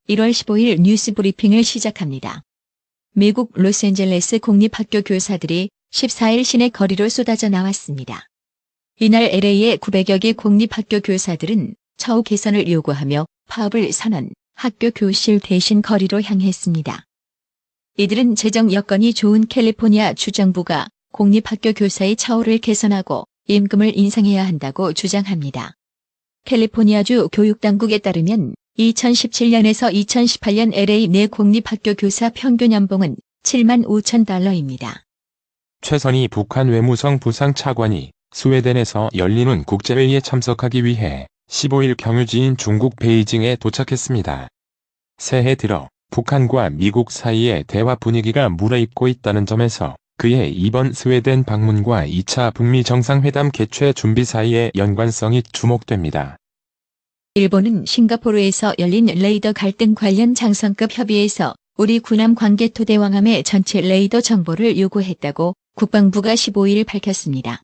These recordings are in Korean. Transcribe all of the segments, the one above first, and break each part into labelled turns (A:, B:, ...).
A: 1월 15일 뉴스 브리핑을 시작합니다. 미국 로스앤젤레스 공립학교 교사들이 14일 시내 거리로 쏟아져 나왔습니다. 이날 LA의 900여 개 공립학교 교사들은 처우 개선을 요구하며 파업을 선언, 학교 교실 대신 거리로 향했습니다. 이들은 재정 여건이 좋은 캘리포니아 주정부가 공립학교 교사의 처우를 개선하고 임금을 인상해야 한다고 주장합니다. 캘리포니아주 교육당국에 따르면 2017년에서 2018년 LA 내 공립학교 교사 평균 연봉은 7만 5천 달러입니다.
B: 최선희 북한 외무성 부상차관이 스웨덴에서 열리는 국제회의에 참석하기 위해 15일 경유지인 중국 베이징에 도착했습니다. 새해 들어 북한과 미국 사이의 대화 분위기가 무르익고 있다는 점에서 그의 이번 스웨덴 방문과 2차 북미 정상회담 개최 준비 사이의 연관성이 주목됩니다.
A: 일본은 싱가포르에서 열린 레이더 갈등 관련 장성급 협의에서 우리 군함 관개토 대왕함의 전체 레이더 정보를 요구했다고 국방부가 15일 밝혔습니다.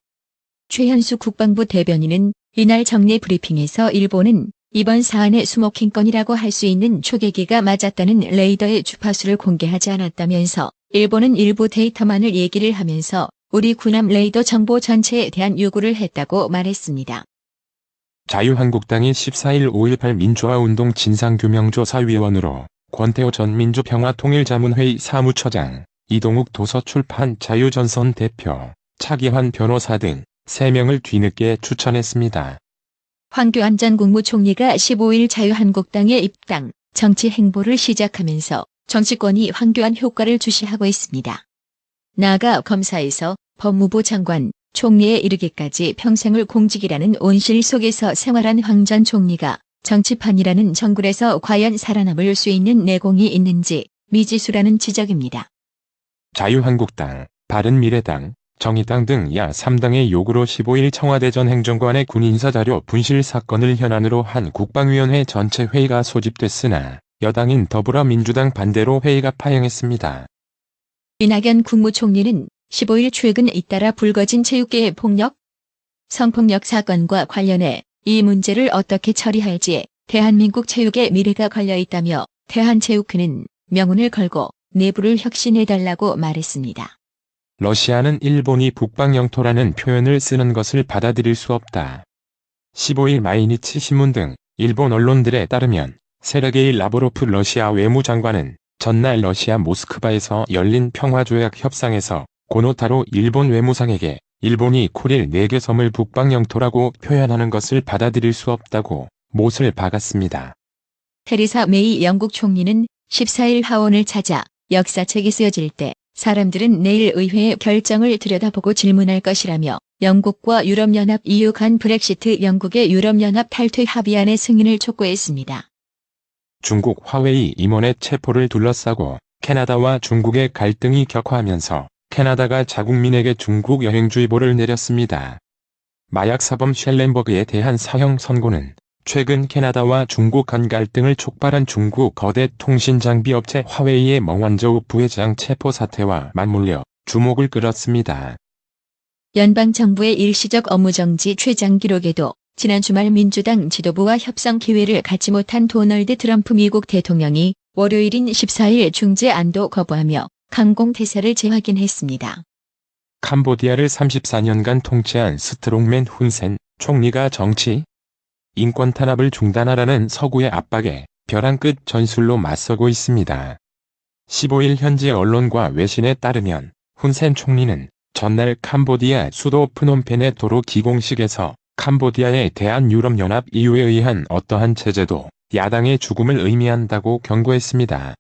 A: 최현수 국방부 대변인은 이날 정례 브리핑에서 일본은 이번 사안의 수목힌 건이라고 할 수 있는 초계기가 맞았다는 레이더의 주파수를 공개하지 않았다면서 일본은 일부 데이터만을 얘기를 하면서 우리 군함 레이더 정보 전체에 대한 요구를 했다고 말했습니다.
B: 자유한국당이 14일 5.18 민주화운동 진상규명조사위원으로 권태호 전 민주평화통일자문회의 사무처장, 이동욱 도서출판 자유전선 대표, 차기환 변호사 등 3명을 뒤늦게 추천했습니다.
A: 황교안 전 국무총리가 15일 자유한국당에 입당, 정치 행보를 시작하면서 정치권이 황교안 효과를 주시하고 있습니다. 나아가 검사에서 법무부 장관, 총리에 이르기까지 평생을 공직이라는 온실 속에서 생활한 황 전 총리가 정치판이라는 정글에서 과연 살아남을 수 있는 내공이 있는지 미지수라는 지적입니다.
B: 자유한국당, 바른미래당, 정의당 등 야 3당의 요구로 15일 청와대 전 행정관의 군 인사자료 분실 사건을 현안으로 한 국방위원회 전체 회의가 소집됐으나 여당인 더불어민주당 반대로 회의가 파행했습니다.
A: 이낙연 국무총리는 15일 최근 잇따라 불거진 체육계의 폭력, 성폭력 사건과 관련해 이 문제를 어떻게 처리할지 대한민국 체육의 미래가 걸려있다며 대한체육회는 명운을 걸고 내부를 혁신해달라고 말했습니다.
B: 러시아는 일본이 북방 영토라는 표현을 쓰는 것을 받아들일 수 없다. 15일 마이니치 신문 등 일본 언론들에 따르면 세르게이 라브로프 러시아 외무장관은 전날 러시아 모스크바에서 열린 평화조약 협상에서 고노타로 일본 외무상에게 일본이 쿠릴 4개 섬을 북방 영토라고 표현하는 것을 받아들일 수 없다고 못을 박았습니다.
A: 테리사 메이 영국 총리는 14일 하원을 찾아 역사책이 쓰여질 때 사람들은 내일 의회의 결정을 들여다보고 질문할 것이라며 영국과 유럽연합 EU 간 브렉시트 영국의 유럽연합 탈퇴 합의안의 승인을 촉구했습니다.
B: 중국 화웨이 임원의 체포를 둘러싸고 캐나다와 중국의 갈등이 격화하면서 캐나다가 자국민에게 중국 여행주의보를 내렸습니다. 마약 사범 셸렌버그에 대한 사형 선고는 최근 캐나다와 중국 간 갈등을 촉발한 중국 거대 통신장비 업체 화웨이의 멍완저우 부회장 체포 사태와 맞물려 주목을 끌었습니다.
A: 연방정부의 일시적 업무정지 최장 기록에도 지난 주말 민주당 지도부와 협상 기회를 갖지 못한 도널드 트럼프 미국 대통령이 월요일인 14일 중재 안도 거부하며 강공태세를 재확인했습니다.
B: 캄보디아를 34년간 통치한 스트롱맨 훈센 총리가 정치, 인권 탄압을 중단하라는 서구의 압박에 벼랑 끝 전술로 맞서고 있습니다. 15일 현지 언론과 외신에 따르면 훈센 총리는 전날 캄보디아 수도 프놈펜의 도로 기공식에서 캄보디아의 대한유럽연합 EU에 의한 어떠한 체제도 야당의 죽음을 의미한다고 경고했습니다.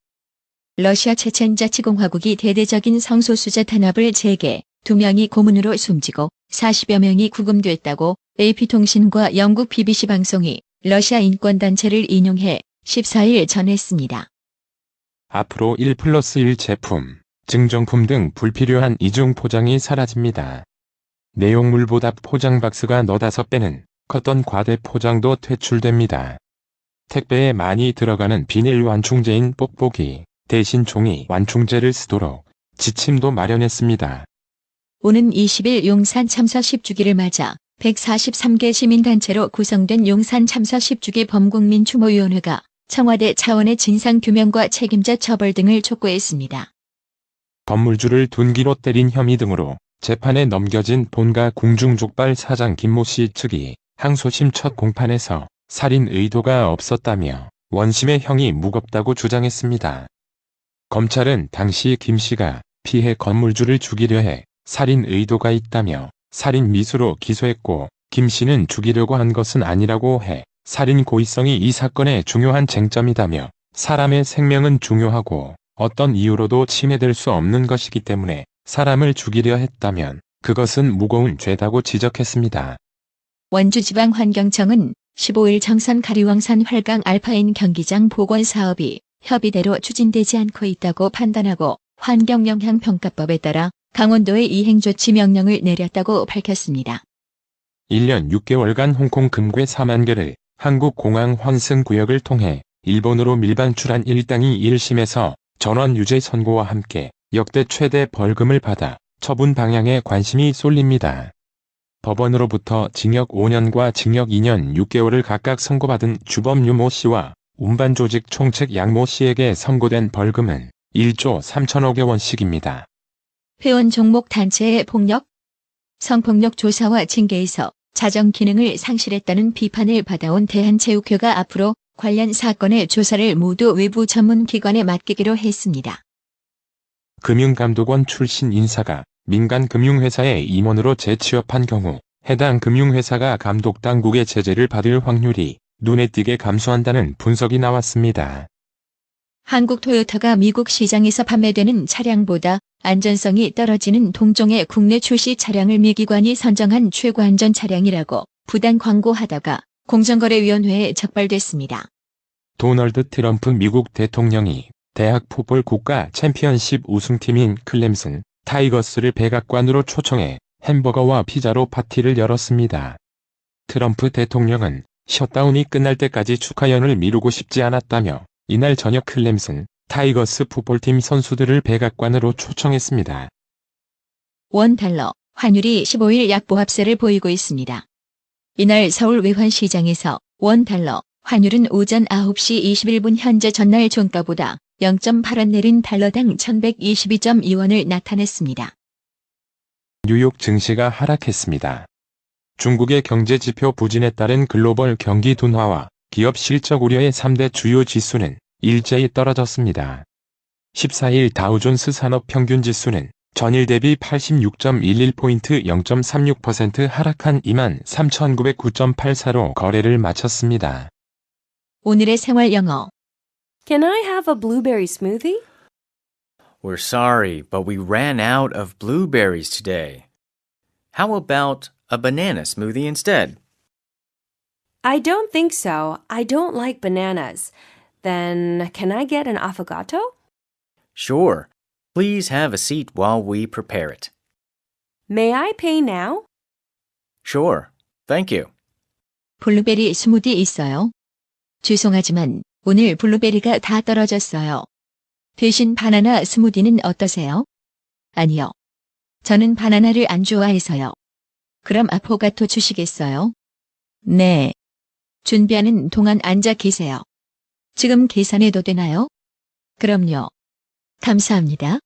A: 러시아 체첸자치공화국이 대대적인 성소수자 탄압을 재개, 2명이 고문으로 숨지고 40여 명이 구금됐다고 AP통신과 영국 BBC 방송이 러시아 인권단체를 인용해 14일 전했습니다.
B: 앞으로 1+1 제품, 증정품 등 불필요한 이중 포장이 사라집니다. 내용물보다 포장 박스가 너다섯 배는 컸던 과대 포장도 퇴출됩니다. 택배에 많이 들어가는 비닐 완충제인 뽁뽁이, 대신 종이 완충제를 쓰도록 지침도 마련했습니다.
A: 오는 20일 용산 참사 10주기를 맞아 143개 시민단체로 구성된 용산 참사 10주기 범국민 추모위원회가 청와대 차원의 진상규명과 책임자 처벌 등을 촉구했습니다.
B: 건물주를 둔기로 때린 혐의 등으로 재판에 넘겨진 본가 궁중족발 사장 김모 씨 측이 항소심 첫 공판에서 살인 의도가 없었다며 원심의 형이 무겁다고 주장했습니다. 검찰은 당시 김 씨가 피해 건물주를 죽이려 해 살인 의도가 있다며 살인 미수로 기소했고 김 씨는 죽이려고 한 것은 아니라고 해 살인 고의성이 이 사건의 중요한 쟁점이다며 사람의 생명은 중요하고 어떤 이유로도 침해될 수 없는 것이기 때문에 사람을 죽이려 했다면 그것은 무거운 죄다고 지적했습니다.
A: 원주지방환경청은 15일 정선 가리왕산 활강 알파인 경기장 복원 사업이 협의대로 추진되지 않고 있다고 판단하고 환경영향평가법에 따라 강원도에 이행조치 명령을 내렸다고 밝혔습니다.
B: 1년 6개월간 홍콩 금괴 4만 개를 한국공항 환승구역을 통해 일본으로 밀반출한 일당이 1심에서 전원 유죄 선고와 함께 역대 최대 벌금을 받아 처분 방향에 관심이 쏠립니다. 법원으로부터 징역 5년과 징역 2년 6개월을 각각 선고받은 주범 유모 씨와 운반조직 총책 양모 씨에게 선고된 벌금은 1조 3천억여 원씩입니다.
A: 회원 종목 단체의 폭력, 성폭력 조사와 징계에서 자정 기능을 상실했다는 비판을 받아온 대한체육회가 앞으로 관련 사건의 조사를 모두 외부 전문기관에 맡기기로 했습니다.
B: 금융감독원 출신 인사가 민간 금융회사의 임원으로 재취업한 경우 해당 금융회사가 감독당국의 제재를 받을 확률이 눈에 띄게 감소한다는 분석이 나왔습니다.
A: 한국 토요타가 미국 시장에서 판매되는 차량보다 안전성이 떨어지는 동종의 국내 출시 차량을 미 기관이 선정한 최고안전 차량이라고 부당 광고하다가 공정거래위원회에 적발됐습니다.
B: 도널드 트럼프 미국 대통령이 대학 풋볼 국가 챔피언십 우승팀인 클램슨 타이거스를 백악관으로 초청해 햄버거와 피자로 파티를 열었습니다. 트럼프 대통령은 셧다운이 끝날 때까지 축하연을 미루고 싶지 않았다며 이날 저녁 클램슨 타이거스 풋볼팀 선수들을 백악관으로 초청했습니다.
A: 원달러, 환율이 15일 약보합세를 보이고 있습니다. 이날 서울 외환시장에서 원달러, 환율은 오전 9시 21분 현재 전날 종가보다 0.8원 내린 달러당 1122.2원을 나타냈습니다.
B: 뉴욕 증시가 하락했습니다. 중국의 경제지표 부진에 따른 글로벌 경기 둔화와 기업 실적 우려의 3대 주요 지수는 일제히 떨어졌습니다. 14일 다우존스 산업평균지수는 전일 대비 86.11포인트 0.36% 하락한 23,909.84로 거래를 마쳤습니다.
A: 오늘의 생활 영어.
C: Can I have a blueberry smoothie?
D: We're sorry, but we ran out of blueberries today. How about a banana smoothie instead?
C: I don't think so. I don't like bananas. Then, can I get an affogato?
D: Sure. Please have a seat while we prepare it.
C: May I pay now?
D: Sure. Thank you.
A: 블루베리 스무디 있어요? 죄송하지만 오늘 블루베리가 다 떨어졌어요. 대신 바나나 스무디는 어떠세요? 아니요. 저는 바나나를 안 좋아해서요. 그럼 아포가토 주시겠어요? 네. 준비하는 동안 앉아 계세요. 지금 계산해도 되나요? 그럼요. 감사합니다.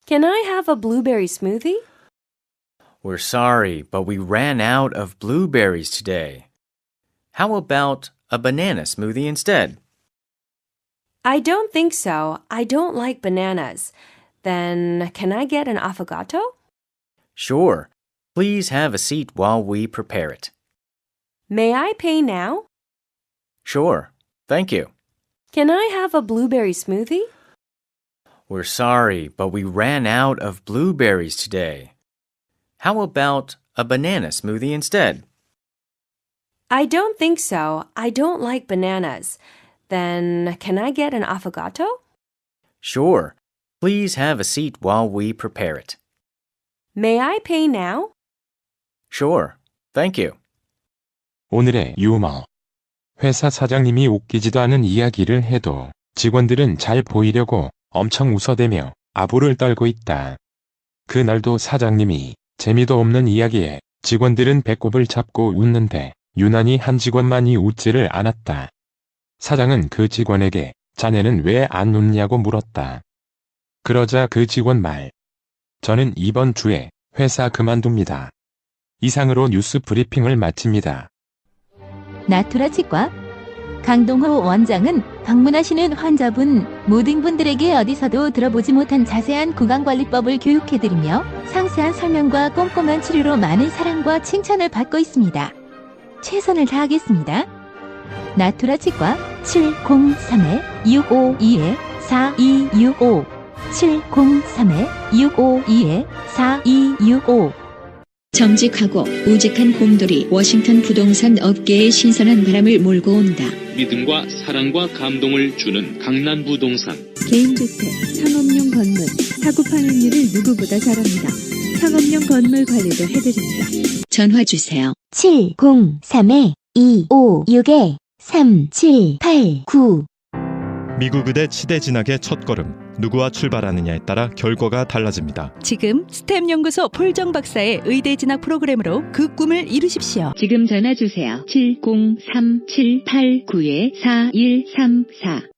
C: Can I have a blueberry smoothie?
D: We're sorry, but we ran out of blueberries today. How about a banana smoothie instead?
C: I don't think so. I don't like bananas. Then, can I get an affogato?
D: Sure. Please have a seat while we prepare it.
C: May I pay now?
D: Sure. Thank you.
C: Can I have a blueberry smoothie?
D: We're sorry, but we ran out of blueberries today. How about a banana smoothie instead?
C: I don't think so. I don't like bananas. Then, can I get an affogato?
D: Sure. Please have a seat while we prepare it.
C: May I pay now?
D: Sure. Thank you.
B: 오늘의 유머. 회사 사장님이 웃기지도 않은 이야기를 해도 직원들은 잘 보이려고 엄청 웃어대며 아부를 떨고 있다. 그날도 사장님이 재미도 없는 이야기에 직원들은 배꼽을 잡고 웃는데 유난히 한 직원만이 웃지를 않았다. 사장은 그 직원에게 자네는 왜 안 웃냐고 물었다. 그러자 그 직원 말. 저는 이번 주에 회사 그만둡니다. 이상으로 뉴스 브리핑을 마칩니다.
A: 나투라 치과 강동호 원장은 방문하시는 환자분 모든 분들에게 어디서도 들어보지 못한 자세한 구강관리법을 교육해드리며 상세한 설명과 꼼꼼한 치료로 많은 사랑과 칭찬을 받고 있습니다. 최선을 다하겠습니다. 나투라 치과 703-652-4265 703-652-4265 정직하고 우직한 곰돌이 워싱턴 부동산 업계에 신선한 바람을 몰고 온다.
E: 믿음과 사랑과 감동을 주는 강남부동산.
F: 개인주택, 상업용 건물, 사고 파행률을 누구보다 잘합니다. 상업용 건물 관리도 해드립니다.
A: 전화 주세요.
F: 703-256-3789
G: 미국 의대 치대 진학의 첫걸음. 누구와 출발하느냐에 따라 결과가 달라집니다.
F: 지금 스템 연구소 폴정 박사의 의대 진학 프로그램으로 그 꿈을 이루십시오.
A: 지금 전화 주세요. 703-789-4134